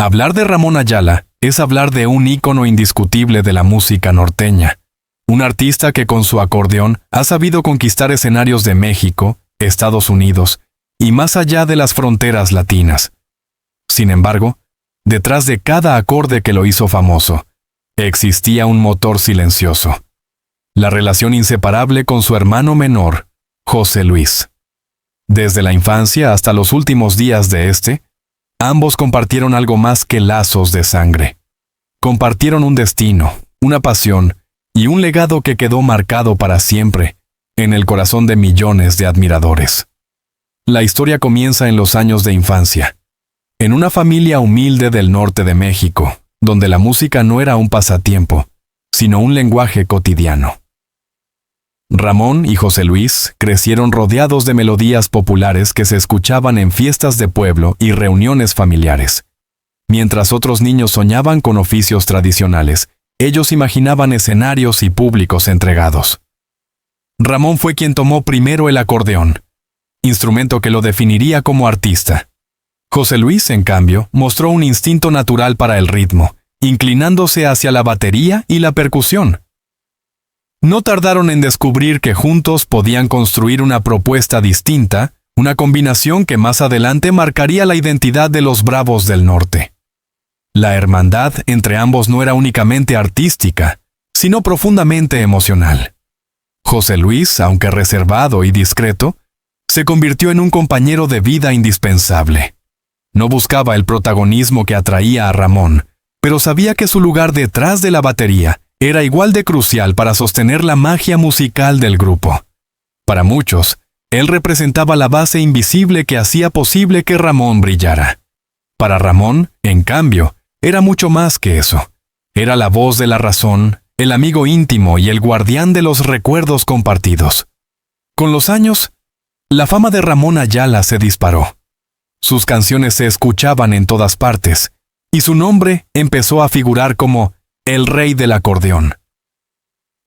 Hablar de Ramón Ayala es hablar de un ícono indiscutible de la música norteña, un artista que con su acordeón ha sabido conquistar escenarios de México, Estados Unidos y más allá de las fronteras latinas. Sin embargo, detrás de cada acorde que lo hizo famoso, existía un motor silencioso. La relación inseparable con su hermano menor, José Luis. Desde la infancia hasta los últimos días de este, ambos compartieron algo más que lazos de sangre. Compartieron un destino, una pasión y un legado que quedó marcado para siempre en el corazón de millones de admiradores. La historia comienza en los años de infancia, en una familia humilde del norte de México, donde la música no era un pasatiempo, sino un lenguaje cotidiano. Ramón y José Luis crecieron rodeados de melodías populares que se escuchaban en fiestas de pueblo y reuniones familiares. Mientras otros niños soñaban con oficios tradicionales, ellos imaginaban escenarios y públicos entregados. Ramón fue quien tomó primero el acordeón, instrumento que lo definiría como artista. José Luis, en cambio, mostró un instinto natural para el ritmo, inclinándose hacia la batería y la percusión. No tardaron en descubrir que juntos podían construir una propuesta distinta, una combinación que más adelante marcaría la identidad de los Bravos del Norte. La hermandad entre ambos no era únicamente artística, sino profundamente emocional. José Luis, aunque reservado y discreto, se convirtió en un compañero de vida indispensable. No buscaba el protagonismo que atraía a Ramón, pero sabía que su lugar detrás de la batería era igual de crucial para sostener la magia musical del grupo. Para muchos, él representaba la base invisible que hacía posible que Ramón brillara. Para Ramón, en cambio, era mucho más que eso. Era la voz de la razón, el amigo íntimo y el guardián de los recuerdos compartidos. Con los años, la fama de Ramón Ayala se disparó. Sus canciones se escuchaban en todas partes, y su nombre empezó a figurar como el rey del acordeón.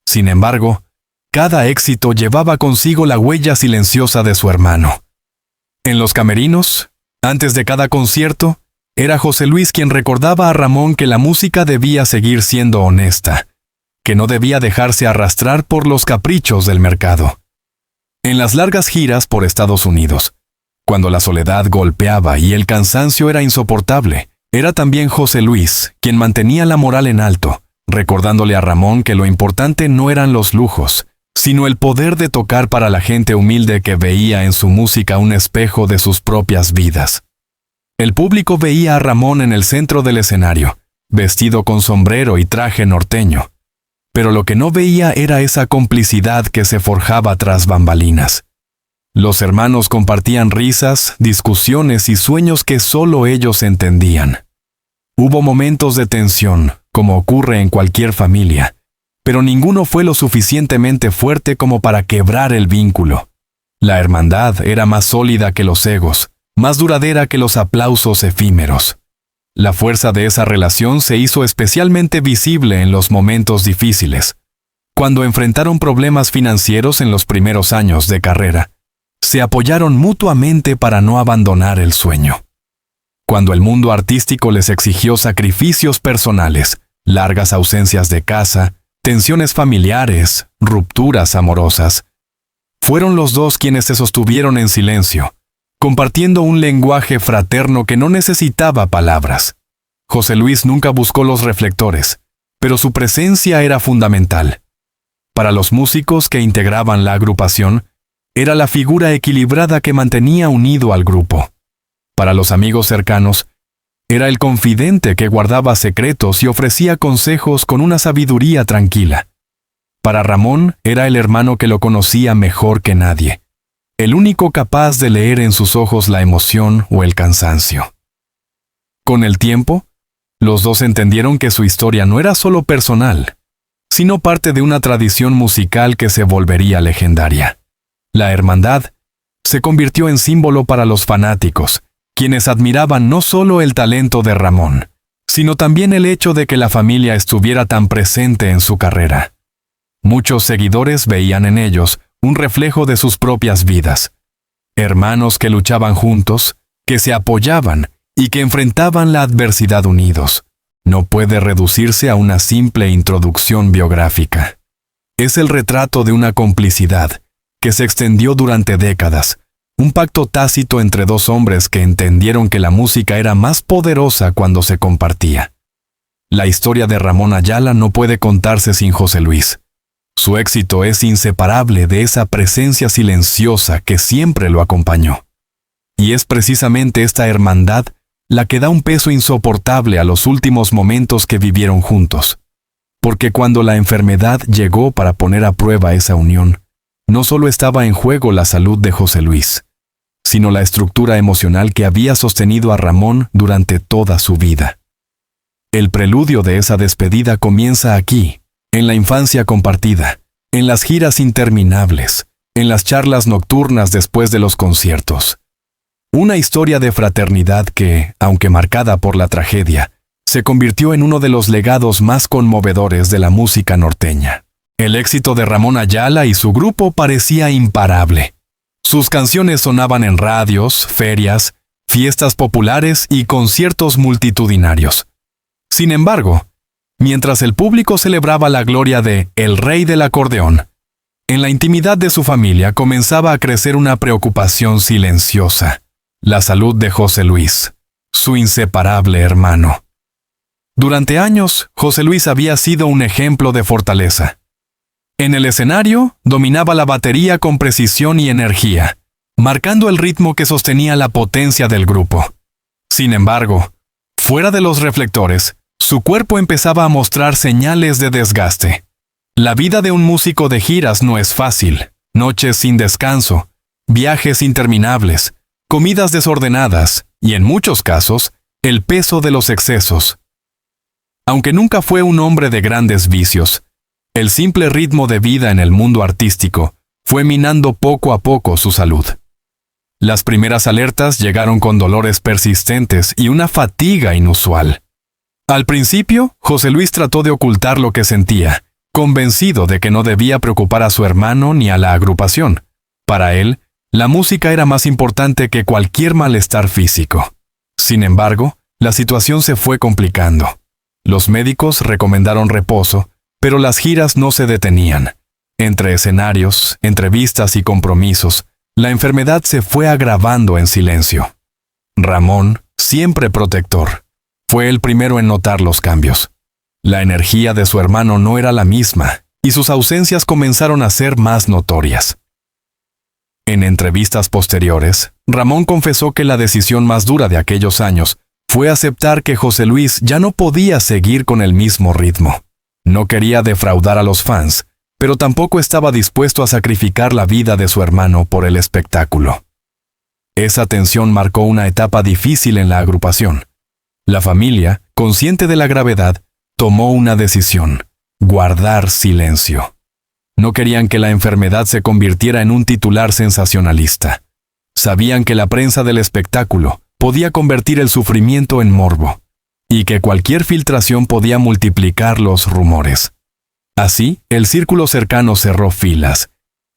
Sin embargo, cada éxito llevaba consigo la huella silenciosa de su hermano. En los camerinos, antes de cada concierto, era José Luis quien recordaba a Ramón que la música debía seguir siendo honesta, que no debía dejarse arrastrar por los caprichos del mercado. En las largas giras por Estados Unidos, cuando la soledad golpeaba y el cansancio era insoportable, era también José Luis quien mantenía la moral en alto, recordándole a Ramón que lo importante no eran los lujos, sino el poder de tocar para la gente humilde que veía en su música un espejo de sus propias vidas. El público veía a Ramón en el centro del escenario, vestido con sombrero y traje norteño. Pero lo que no veía era esa complicidad que se forjaba tras bambalinas. Los hermanos compartían risas, discusiones y sueños que solo ellos entendían. Hubo momentos de tensión, como ocurre en cualquier familia, pero ninguno fue lo suficientemente fuerte como para quebrar el vínculo. La hermandad era más sólida que los egos, más duradera que los aplausos efímeros. La fuerza de esa relación se hizo especialmente visible en los momentos difíciles. Cuando enfrentaron problemas financieros en los primeros años de carrera, se apoyaron mutuamente para no abandonar el sueño. Cuando el mundo artístico les exigió sacrificios personales, largas ausencias de casa, tensiones familiares, rupturas amorosas, fueron los dos quienes se sostuvieron en silencio, compartiendo un lenguaje fraterno que no necesitaba palabras. José Luis nunca buscó los reflectores, pero su presencia era fundamental. Para los músicos que integraban la agrupación, era la figura equilibrada que mantenía unido al grupo. Para los amigos cercanos, era el confidente que guardaba secretos y ofrecía consejos con una sabiduría tranquila. Para Ramón, era el hermano que lo conocía mejor que nadie, el único capaz de leer en sus ojos la emoción o el cansancio. Con el tiempo, los dos entendieron que su historia no era solo personal, sino parte de una tradición musical que se volvería legendaria. La hermandad se convirtió en símbolo para los fanáticos, quienes admiraban no solo el talento de Ramón, sino también el hecho de que la familia estuviera tan presente en su carrera. Muchos seguidores veían en ellos un reflejo de sus propias vidas. Hermanos que luchaban juntos, que se apoyaban y que enfrentaban la adversidad unidos, no puede reducirse a una simple introducción biográfica. Es el retrato de una complicidad que se extendió durante décadas, un pacto tácito entre dos hombres que entendieron que la música era más poderosa cuando se compartía. La historia de Ramón Ayala no puede contarse sin José Luis. Su éxito es inseparable de esa presencia silenciosa que siempre lo acompañó. Y es precisamente esta hermandad la que da un peso insoportable a los últimos momentos que vivieron juntos. Porque cuando la enfermedad llegó para poner a prueba esa unión, no solo estaba en juego la salud de José Luis, sino la estructura emocional que había sostenido a Ramón durante toda su vida. El preludio de esa despedida comienza aquí, en la infancia compartida, en las giras interminables, en las charlas nocturnas después de los conciertos. Una historia de fraternidad que, aunque marcada por la tragedia, se convirtió en uno de los legados más conmovedores de la música norteña. El éxito de Ramón Ayala y su grupo parecía imparable. Sus canciones sonaban en radios, ferias, fiestas populares y conciertos multitudinarios. Sin embargo, mientras el público celebraba la gloria de El Rey del Acordeón, en la intimidad de su familia comenzaba a crecer una preocupación silenciosa: la salud de José Luis, su inseparable hermano. Durante años, José Luis había sido un ejemplo de fortaleza. En el escenario, dominaba la batería con precisión y energía, marcando el ritmo que sostenía la potencia del grupo. Sin embargo, fuera de los reflectores, su cuerpo empezaba a mostrar señales de desgaste. La vida de un músico de giras no es fácil: noches sin descanso, viajes interminables, comidas desordenadas y, en muchos casos, el peso de los excesos. Aunque nunca fue un hombre de grandes vicios, el simple ritmo de vida en el mundo artístico fue minando poco a poco su salud. Las primeras alertas llegaron con dolores persistentes y una fatiga inusual. Al principio, José Luis trató de ocultar lo que sentía, convencido de que no debía preocupar a su hermano ni a la agrupación. Para él, la música era más importante que cualquier malestar físico. Sin embargo, la situación se fue complicando. Los médicos recomendaron reposo, pero las giras no se detenían. Entre escenarios, entrevistas y compromisos, la enfermedad se fue agravando en silencio. Ramón, siempre protector, fue el primero en notar los cambios. La energía de su hermano no era la misma, y sus ausencias comenzaron a ser más notorias. En entrevistas posteriores, Ramón confesó que la decisión más dura de aquellos años fue aceptar que José Luis ya no podía seguir con el mismo ritmo. No quería defraudar a los fans, pero tampoco estaba dispuesto a sacrificar la vida de su hermano por el espectáculo. Esa tensión marcó una etapa difícil en la agrupación. La familia, consciente de la gravedad, tomó una decisión: guardar silencio. No querían que la enfermedad se convirtiera en un titular sensacionalista. Sabían que la prensa del espectáculo podía convertir el sufrimiento en morbo, y que cualquier filtración podía multiplicar los rumores. Así, el círculo cercano cerró filas,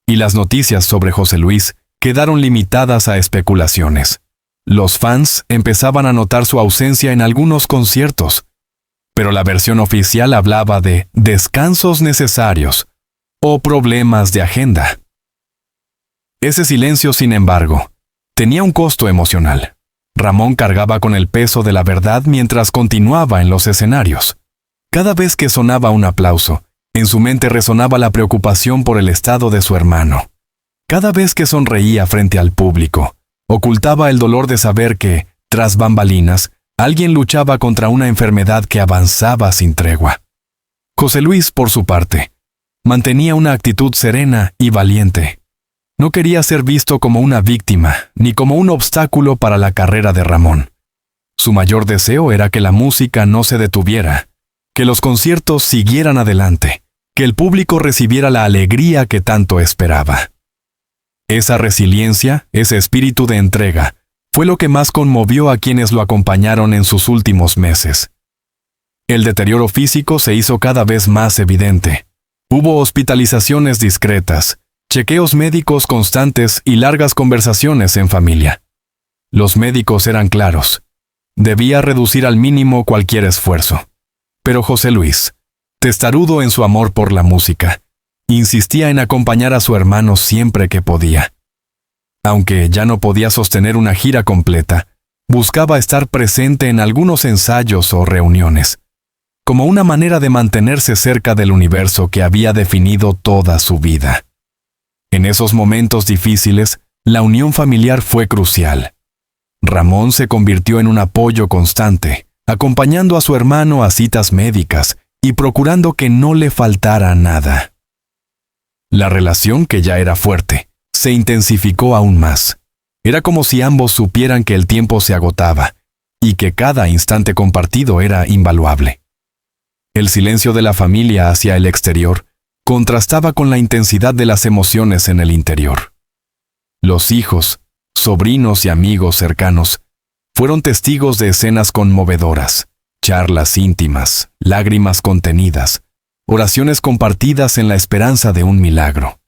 y las noticias sobre José Luis quedaron limitadas a especulaciones. Los fans empezaban a notar su ausencia en algunos conciertos, pero la versión oficial hablaba de descansos necesarios o problemas de agenda. Ese silencio, sin embargo, tenía un costo emocional. Ramón cargaba con el peso de la verdad mientras continuaba en los escenarios. Cada vez que sonaba un aplauso, en su mente resonaba la preocupación por el estado de su hermano. Cada vez que sonreía frente al público, ocultaba el dolor de saber que, tras bambalinas, alguien luchaba contra una enfermedad que avanzaba sin tregua. José Luis, por su parte, mantenía una actitud serena y valiente. No quería ser visto como una víctima, ni como un obstáculo para la carrera de Ramón. Su mayor deseo era que la música no se detuviera, que los conciertos siguieran adelante, que el público recibiera la alegría que tanto esperaba. Esa resiliencia, ese espíritu de entrega, fue lo que más conmovió a quienes lo acompañaron en sus últimos meses. El deterioro físico se hizo cada vez más evidente. Hubo hospitalizaciones discretas, chequeos médicos constantes y largas conversaciones en familia. Los médicos eran claros: debía reducir al mínimo cualquier esfuerzo. Pero José Luis, testarudo en su amor por la música, insistía en acompañar a su hermano siempre que podía. Aunque ya no podía sostener una gira completa, buscaba estar presente en algunos ensayos o reuniones, como una manera de mantenerse cerca del universo que había definido toda su vida. En esos momentos difíciles, la unión familiar fue crucial. Ramón se convirtió en un apoyo constante, acompañando a su hermano a citas médicas y procurando que no le faltara nada. La relación, que ya era fuerte, se intensificó aún más. Era como si ambos supieran que el tiempo se agotaba y que cada instante compartido era invaluable. El silencio de la familia hacia el exterior contrastaba con la intensidad de las emociones en el interior. Los hijos, sobrinos y amigos cercanos fueron testigos de escenas conmovedoras, charlas íntimas, lágrimas contenidas, oraciones compartidas en la esperanza de un milagro.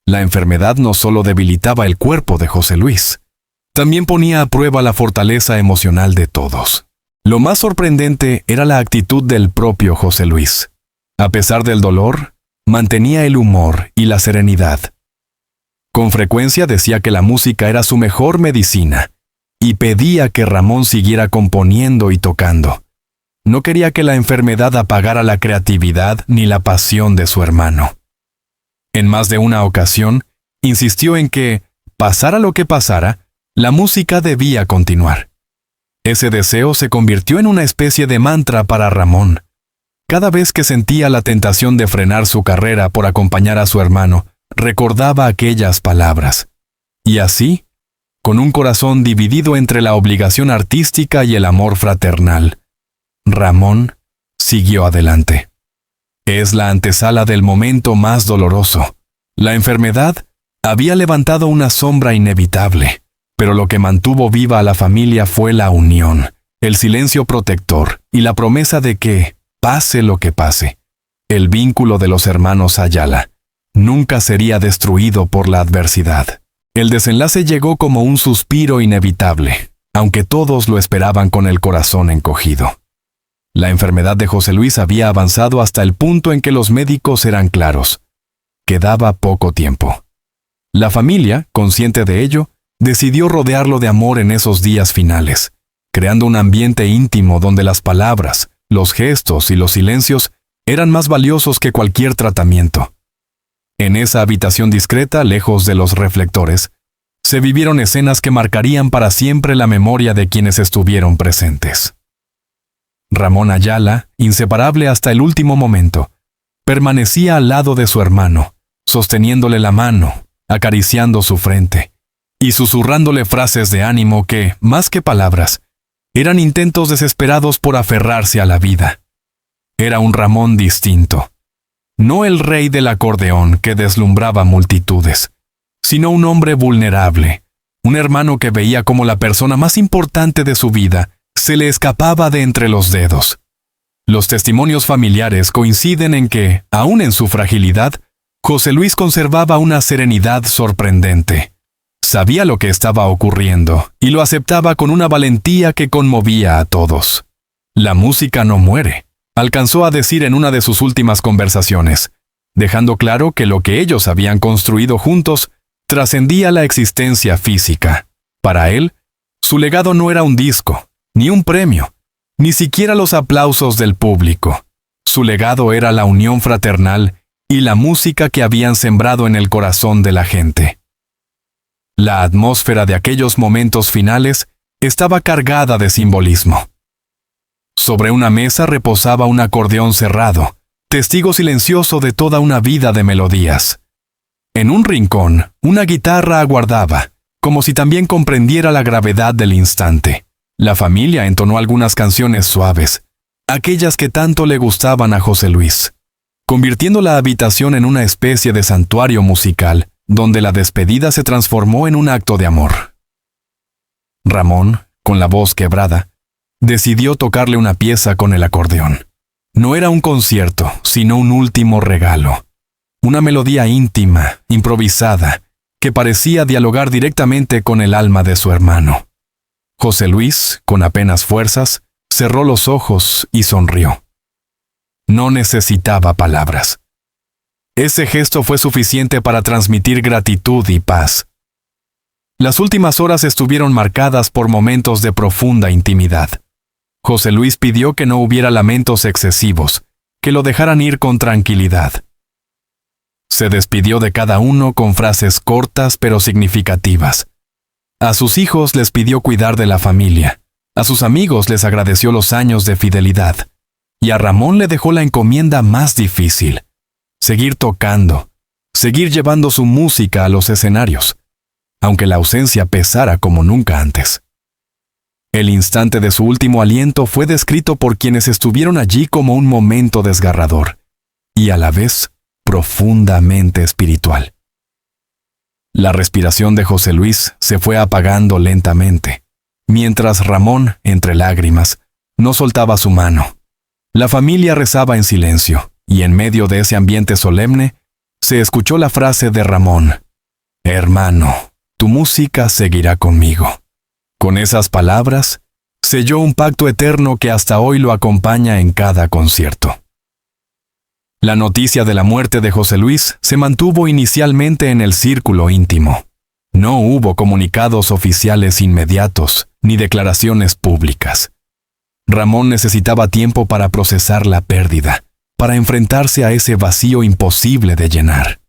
La enfermedad no solo debilitaba el cuerpo de José Luis, también ponía a prueba la fortaleza emocional de todos. Lo más sorprendente era la actitud del propio José Luis. A pesar del dolor, mantenía el humor y la serenidad. Con frecuencia decía que la música era su mejor medicina y pedía que Ramón siguiera componiendo y tocando. No quería que la enfermedad apagara la creatividad ni la pasión de su hermano. En más de una ocasión, insistió en que, pasara lo que pasara, la música debía continuar. Ese deseo se convirtió en una especie de mantra para Ramón. Cada vez que sentía la tentación de frenar su carrera por acompañar a su hermano, recordaba aquellas palabras. Y así, con un corazón dividido entre la obligación artística y el amor fraternal, Ramón siguió adelante. Es la antesala del momento más doloroso. La enfermedad había levantado una sombra inevitable, pero lo que mantuvo viva a la familia fue la unión, el silencio protector y la promesa de que, pase lo que pase, el vínculo de los hermanos Ayala nunca sería destruido por la adversidad. El desenlace llegó como un suspiro inevitable, aunque todos lo esperaban con el corazón encogido. La enfermedad de José Luis había avanzado hasta el punto en que los médicos eran claros. Quedaba poco tiempo. La familia, consciente de ello, decidió rodearlo de amor en esos días finales, creando un ambiente íntimo donde las palabras, los gestos y los silencios eran más valiosos que cualquier tratamiento. En esa habitación discreta, lejos de los reflectores, se vivieron escenas que marcarían para siempre la memoria de quienes estuvieron presentes. Ramón Ayala, inseparable hasta el último momento, permanecía al lado de su hermano, sosteniéndole la mano, acariciando su frente y susurrándole frases de ánimo que, más que palabras, eran intentos desesperados por aferrarse a la vida. Era un Ramón distinto. No el rey del acordeón que deslumbraba multitudes, sino un hombre vulnerable, un hermano que veía como la persona más importante de su vida se le escapaba de entre los dedos. Los testimonios familiares coinciden en que, aun en su fragilidad, José Luis conservaba una serenidad sorprendente. Sabía lo que estaba ocurriendo y lo aceptaba con una valentía que conmovía a todos. La música no muere, alcanzó a decir en una de sus últimas conversaciones, dejando claro que lo que ellos habían construido juntos trascendía la existencia física. Para él, su legado no era un disco, ni un premio, ni siquiera los aplausos del público. Su legado era la unión fraternal y la música que habían sembrado en el corazón de la gente. La atmósfera de aquellos momentos finales estaba cargada de simbolismo. Sobre una mesa reposaba un acordeón cerrado, testigo silencioso de toda una vida de melodías. En un rincón, una guitarra aguardaba, como si también comprendiera la gravedad del instante. La familia entonó algunas canciones suaves, aquellas que tanto le gustaban a José Luis, convirtiendo la habitación en una especie de santuario musical, donde la despedida se transformó en un acto de amor. Ramón, con la voz quebrada, decidió tocarle una pieza con el acordeón. No era un concierto, sino un último regalo. Una melodía íntima, improvisada, que parecía dialogar directamente con el alma de su hermano. José Luis, con apenas fuerzas, cerró los ojos y sonrió. No necesitaba palabras. Ese gesto fue suficiente para transmitir gratitud y paz. Las últimas horas estuvieron marcadas por momentos de profunda intimidad. José Luis pidió que no hubiera lamentos excesivos, que lo dejaran ir con tranquilidad. Se despidió de cada uno con frases cortas pero significativas. A sus hijos les pidió cuidar de la familia, a sus amigos les agradeció los años de fidelidad, y a Ramón le dejó la encomienda más difícil: seguir tocando, seguir llevando su música a los escenarios, aunque la ausencia pesara como nunca antes. El instante de su último aliento fue descrito por quienes estuvieron allí como un momento desgarrador, y a la vez profundamente espiritual. La respiración de José Luis se fue apagando lentamente, mientras Ramón, entre lágrimas, no soltaba su mano. La familia rezaba en silencio, y en medio de ese ambiente solemne, se escuchó la frase de Ramón: «Hermano, tu música seguirá conmigo». Con esas palabras, selló un pacto eterno que hasta hoy lo acompaña en cada concierto. La noticia de la muerte de José Luis se mantuvo inicialmente en el círculo íntimo. No hubo comunicados oficiales inmediatos, ni declaraciones públicas. Ramón necesitaba tiempo para procesar la pérdida, para enfrentarse a ese vacío imposible de llenar.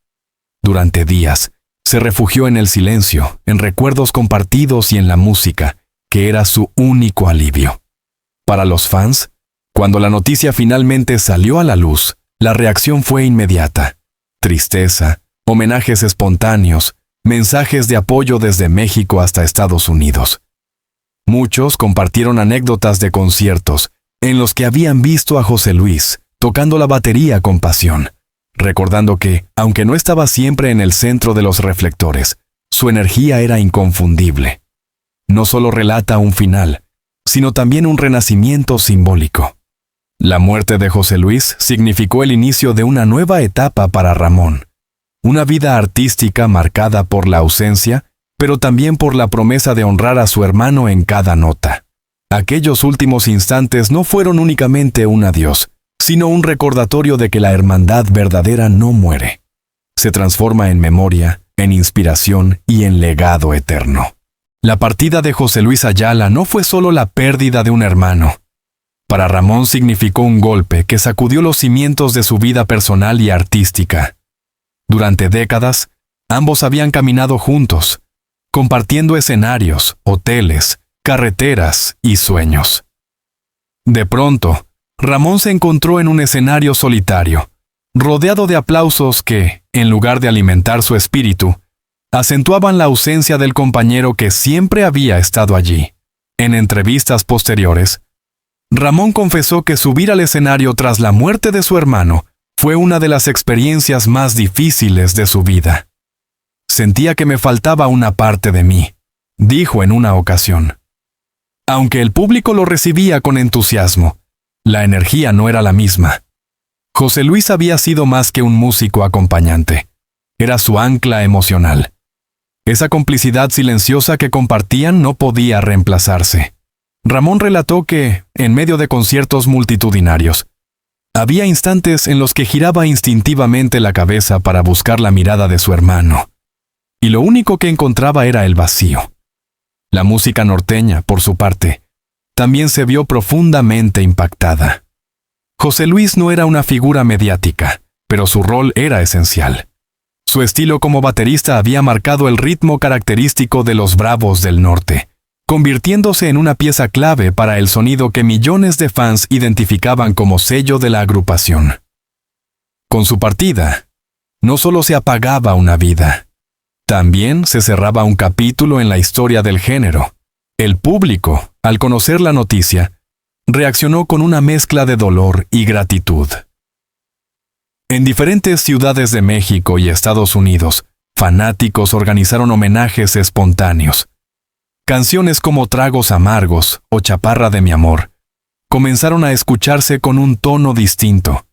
Durante días, se refugió en el silencio, en recuerdos compartidos y en la música, que era su único alivio. Para los fans, cuando la noticia finalmente salió a la luz, la reacción fue inmediata. Tristeza, homenajes espontáneos, mensajes de apoyo desde México hasta Estados Unidos. Muchos compartieron anécdotas de conciertos en los que habían visto a José Luis tocando la batería con pasión, recordando que, aunque no estaba siempre en el centro de los reflectores, su energía era inconfundible. No solo relata un final, sino también un renacimiento simbólico. La muerte de José Luis significó el inicio de una nueva etapa para Ramón, una vida artística marcada por la ausencia, pero también por la promesa de honrar a su hermano en cada nota. Aquellos últimos instantes no fueron únicamente un adiós, sino un recordatorio de que la hermandad verdadera no muere. Se transforma en memoria, en inspiración y en legado eterno. La partida de José Luis Ayala no fue solo la pérdida de un hermano. Para Ramón significó un golpe que sacudió los cimientos de su vida personal y artística. Durante décadas, ambos habían caminado juntos, compartiendo escenarios, hoteles, carreteras y sueños. De pronto, Ramón se encontró en un escenario solitario, rodeado de aplausos que, en lugar de alimentar su espíritu, acentuaban la ausencia del compañero que siempre había estado allí. En entrevistas posteriores, Ramón confesó que subir al escenario tras la muerte de su hermano fue una de las experiencias más difíciles de su vida. Sentía que me faltaba una parte de mí, dijo en una ocasión. Aunque el público lo recibía con entusiasmo, la energía no era la misma. José Luis había sido más que un músico acompañante. Era su ancla emocional. Esa complicidad silenciosa que compartían no podía reemplazarse. Ramón relató que, en medio de conciertos multitudinarios, había instantes en los que giraba instintivamente la cabeza para buscar la mirada de su hermano, y lo único que encontraba era el vacío. La música norteña, por su parte, también se vio profundamente impactada. José Luis no era una figura mediática, pero su rol era esencial. Su estilo como baterista había marcado el ritmo característico de los Bravos del Norte, convirtiéndose en una pieza clave para el sonido que millones de fans identificaban como sello de la agrupación. Con su partida, no solo se apagaba una vida, también se cerraba un capítulo en la historia del género. El público, al conocer la noticia, reaccionó con una mezcla de dolor y gratitud. En diferentes ciudades de México y Estados Unidos, fanáticos organizaron homenajes espontáneos. Canciones como Tragos Amargos o Chaparra de mi amor comenzaron a escucharse con un tono distinto.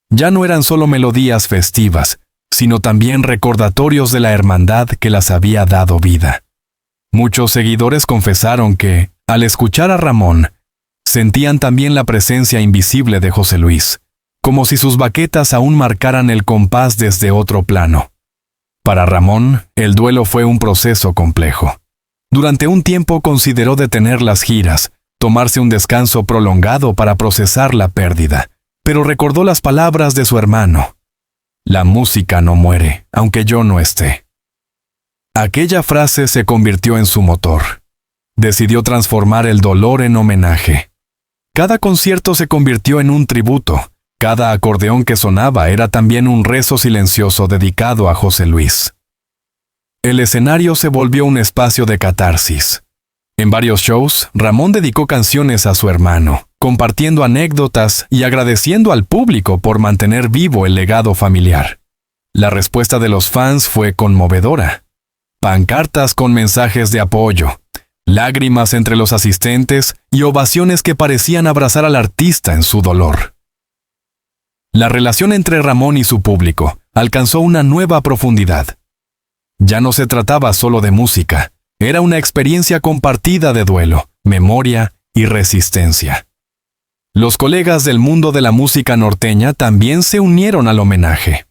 Ya no eran solo melodías festivas, sino también recordatorios de la hermandad que las había dado vida. Muchos seguidores confesaron que, Al escuchar a Ramón, sentían también la presencia invisible de José Luis, como si sus baquetas aún marcaran el compás desde otro plano. Para Ramón, el duelo fue un proceso complejo. Durante un tiempo consideró detener las giras, tomarse un descanso prolongado para procesar la pérdida, pero recordó las palabras de su hermano: «La música no muere, aunque yo no esté». Aquella frase se convirtió en su motor. Decidió transformar el dolor en homenaje. Cada concierto se convirtió en un tributo. Cada acordeón que sonaba era también un rezo silencioso dedicado a José Luis. El escenario se volvió un espacio de catarsis. En varios shows, Ramón dedicó canciones a su hermano, compartiendo anécdotas y agradeciendo al público por mantener vivo el legado familiar. La respuesta de los fans fue conmovedora. Pancartas con mensajes de apoyo, lágrimas entre los asistentes y ovaciones que parecían abrazar al artista en su dolor. La relación entre Ramón y su público alcanzó una nueva profundidad. Ya no se trataba solo de música, era una experiencia compartida de duelo, memoria y resistencia. Los colegas del mundo de la música norteña también se unieron al homenaje.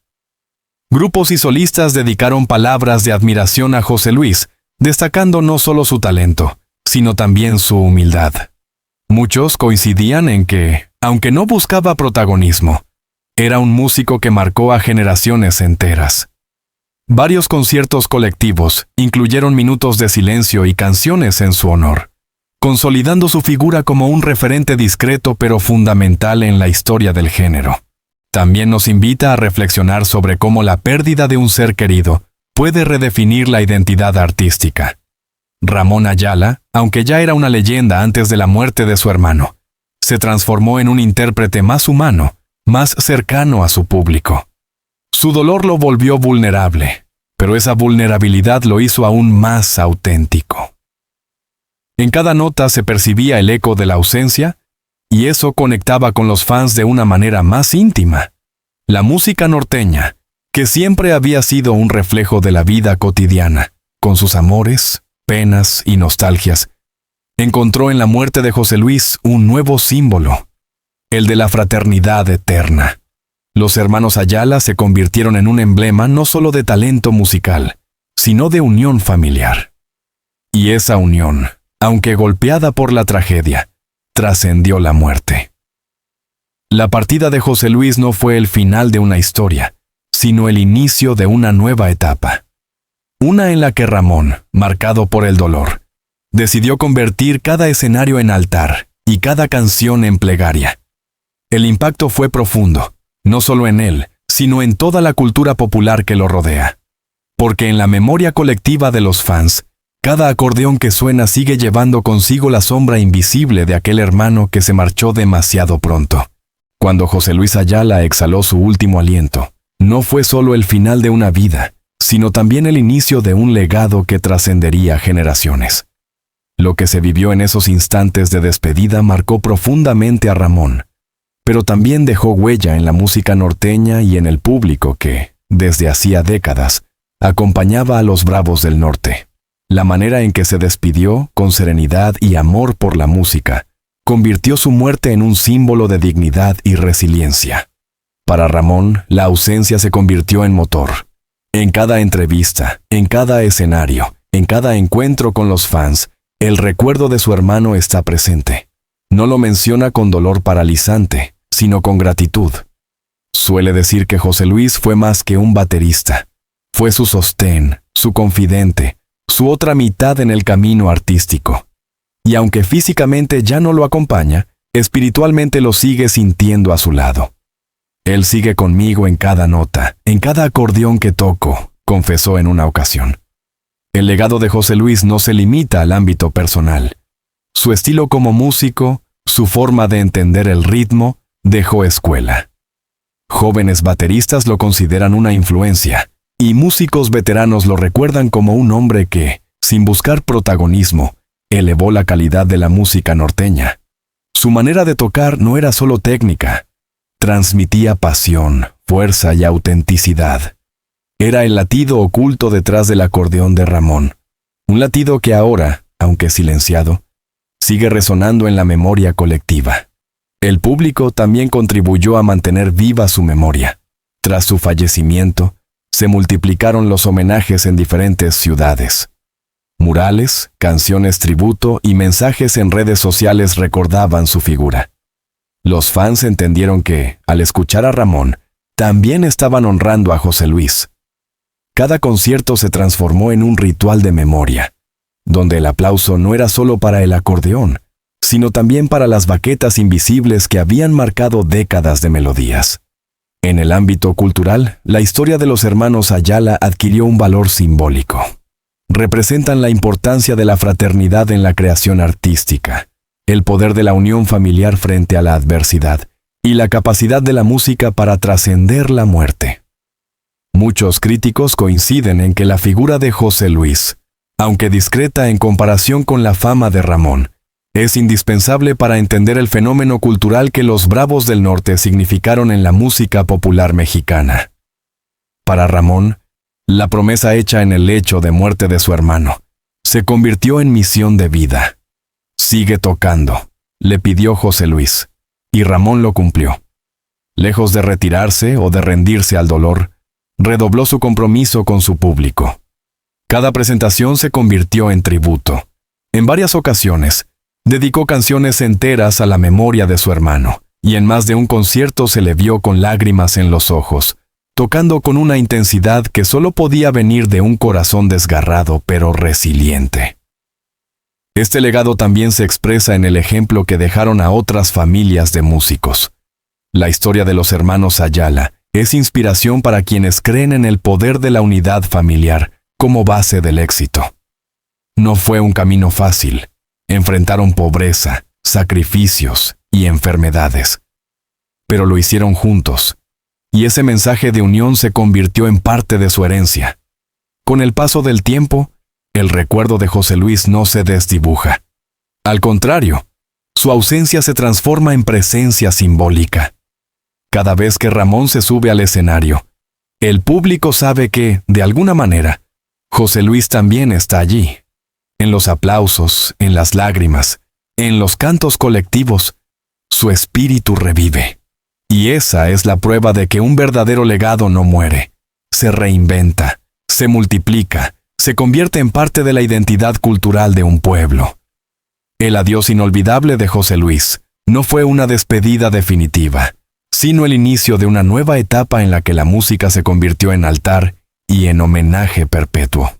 Grupos y solistas dedicaron palabras de admiración a José Luis, destacando no solo su talento, sino también su humildad. Muchos coincidían en que, aunque no buscaba protagonismo, era un músico que marcó a generaciones enteras. Varios conciertos colectivos incluyeron minutos de silencio y canciones en su honor, consolidando su figura como un referente discreto pero fundamental en la historia del género. También nos invita a reflexionar sobre cómo la pérdida de un ser querido puede redefinir la identidad artística. Ramón Ayala, aunque ya era una leyenda antes de la muerte de su hermano, se transformó en un intérprete más humano, más cercano a su público. Su dolor lo volvió vulnerable, pero esa vulnerabilidad lo hizo aún más auténtico. En cada nota se percibía el eco de la ausencia, y eso conectaba con los fans de una manera más íntima. La música norteña, que siempre había sido un reflejo de la vida cotidiana, con sus amores, penas y nostalgias, encontró en la muerte de José Luis un nuevo símbolo, el de la fraternidad eterna. Los hermanos Ayala se convirtieron en un emblema no solo de talento musical, sino de unión familiar. Y esa unión, aunque golpeada por la tragedia, trascendió la muerte. La partida de José Luis no fue el final de una historia, sino el inicio de una nueva etapa. Una en la que Ramón, marcado por el dolor, decidió convertir cada escenario en altar y cada canción en plegaria. El impacto fue profundo, no solo en él, sino en toda la cultura popular que lo rodea. Porque en la memoria colectiva de los fans, cada acordeón que suena sigue llevando consigo la sombra invisible de aquel hermano que se marchó demasiado pronto. Cuando José Luis Ayala exhaló su último aliento, no fue solo el final de una vida, sino también el inicio de un legado que trascendería generaciones. Lo que se vivió en esos instantes de despedida marcó profundamente a Ramón, pero también dejó huella en la música norteña y en el público que, desde hacía décadas, acompañaba a los Bravos del Norte. La manera en que se despidió, con serenidad y amor por la música, convirtió su muerte en un símbolo de dignidad y resiliencia. Para Ramón, la ausencia se convirtió en motor. En cada entrevista, en cada escenario, en cada encuentro con los fans, el recuerdo de su hermano está presente. No lo menciona con dolor paralizante, sino con gratitud. Suele decir que José Luis fue más que un baterista. Fue su sostén, su confidente, su otra mitad en el camino artístico. Y aunque físicamente ya no lo acompaña, espiritualmente lo sigue sintiendo a su lado. Él sigue conmigo en cada nota, en cada acordeón que toco, confesó en una ocasión. El legado de José Luis no se limita al ámbito personal. Su estilo como músico, su forma de entender el ritmo, dejó escuela. Jóvenes bateristas lo consideran una influencia, y músicos veteranos lo recuerdan como un hombre que, sin buscar protagonismo, elevó la calidad de la música norteña. Su manera de tocar no era solo técnica, transmitía pasión, fuerza y autenticidad. Era el latido oculto detrás del acordeón de Ramón, un latido que ahora, aunque silenciado, sigue resonando en la memoria colectiva. El público también contribuyó a mantener viva su memoria. Tras su fallecimiento, se multiplicaron los homenajes en diferentes ciudades. Murales, canciones tributo y mensajes en redes sociales recordaban su figura. Los fans entendieron que, al escuchar a Ramón, también estaban honrando a José Luis. Cada concierto se transformó en un ritual de memoria, donde el aplauso no era solo para el acordeón, sino también para las baquetas invisibles que habían marcado décadas de melodías. En el ámbito cultural, la historia de los hermanos Ayala adquirió un valor simbólico. Representan la importancia de la fraternidad en la creación artística, el poder de la unión familiar frente a la adversidad y la capacidad de la música para trascender la muerte. Muchos críticos coinciden en que la figura de José Luis, aunque discreta en comparación con la fama de Ramón, es indispensable para entender el fenómeno cultural que los Bravos del Norte significaron en la música popular mexicana. Para Ramón, la promesa hecha en el lecho de muerte de su hermano se convirtió en misión de vida. «Sigue tocando», le pidió José Luis, y Ramón lo cumplió. Lejos de retirarse o de rendirse al dolor, redobló su compromiso con su público. Cada presentación se convirtió en tributo. En varias ocasiones, dedicó canciones enteras a la memoria de su hermano, y en más de un concierto se le vio con lágrimas en los ojos, tocando con una intensidad que solo podía venir de un corazón desgarrado pero resiliente. Este legado también se expresa en el ejemplo que dejaron a otras familias de músicos. La historia de los hermanos Ayala es inspiración para quienes creen en el poder de la unidad familiar como base del éxito. No fue un camino fácil. Enfrentaron pobreza, sacrificios y enfermedades. Pero lo hicieron juntos, y ese mensaje de unión se convirtió en parte de su herencia. Con el paso del tiempo, el recuerdo de José Luis no se desdibuja. Al contrario, su ausencia se transforma en presencia simbólica. Cada vez que Ramón se sube al escenario, el público sabe que, de alguna manera, José Luis también está allí. En los aplausos, en las lágrimas, en los cantos colectivos, su espíritu revive. Y esa es la prueba de que un verdadero legado no muere, se reinventa, se multiplica, se convierte en parte de la identidad cultural de un pueblo. El adiós inolvidable de José Luis no fue una despedida definitiva, sino el inicio de una nueva etapa en la que la música se convirtió en altar y en homenaje perpetuo.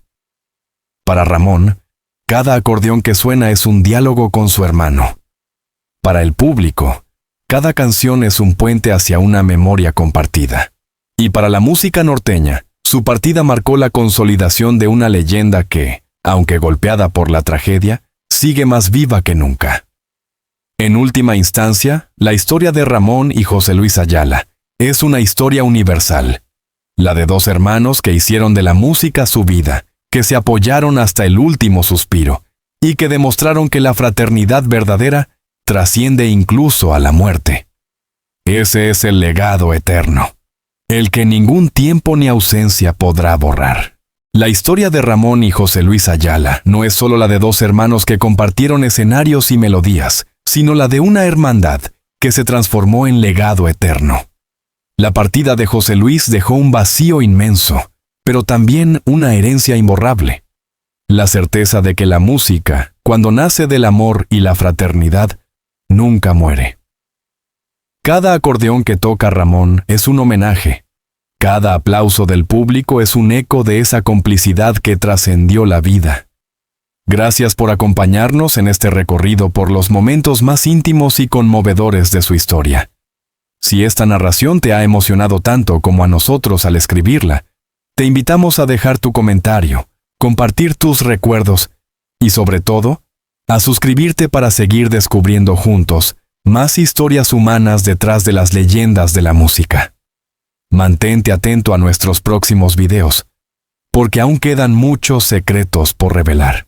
Para Ramón, cada acordeón que suena es un diálogo con su hermano. Para el público, cada canción es un puente hacia una memoria compartida. Y para la música norteña, su partida marcó la consolidación de una leyenda que, aunque golpeada por la tragedia, sigue más viva que nunca. En última instancia, la historia de Ramón y José Luis Ayala es una historia universal. La de dos hermanos que hicieron de la música su vida, que se apoyaron hasta el último suspiro, y que demostraron que la fraternidad verdadera trasciende incluso a la muerte. Ese es el legado eterno, el que ningún tiempo ni ausencia podrá borrar. La historia de Ramón y José Luis Ayala no es solo la de dos hermanos que compartieron escenarios y melodías, sino la de una hermandad que se transformó en legado eterno. La partida de José Luis dejó un vacío inmenso, pero también una herencia imborrable. La certeza de que la música, cuando nace del amor y la fraternidad, nunca muere. Cada acordeón que toca Ramón es un homenaje. Cada aplauso del público es un eco de esa complicidad que trascendió la vida. Gracias por acompañarnos en este recorrido por los momentos más íntimos y conmovedores de su historia. Si esta narración te ha emocionado tanto como a nosotros al escribirla, te invitamos a dejar tu comentario, compartir tus recuerdos y, sobre todo, a suscribirte para seguir descubriendo juntos más historias humanas detrás de las leyendas de la música. Mantente atento a nuestros próximos videos, porque aún quedan muchos secretos por revelar.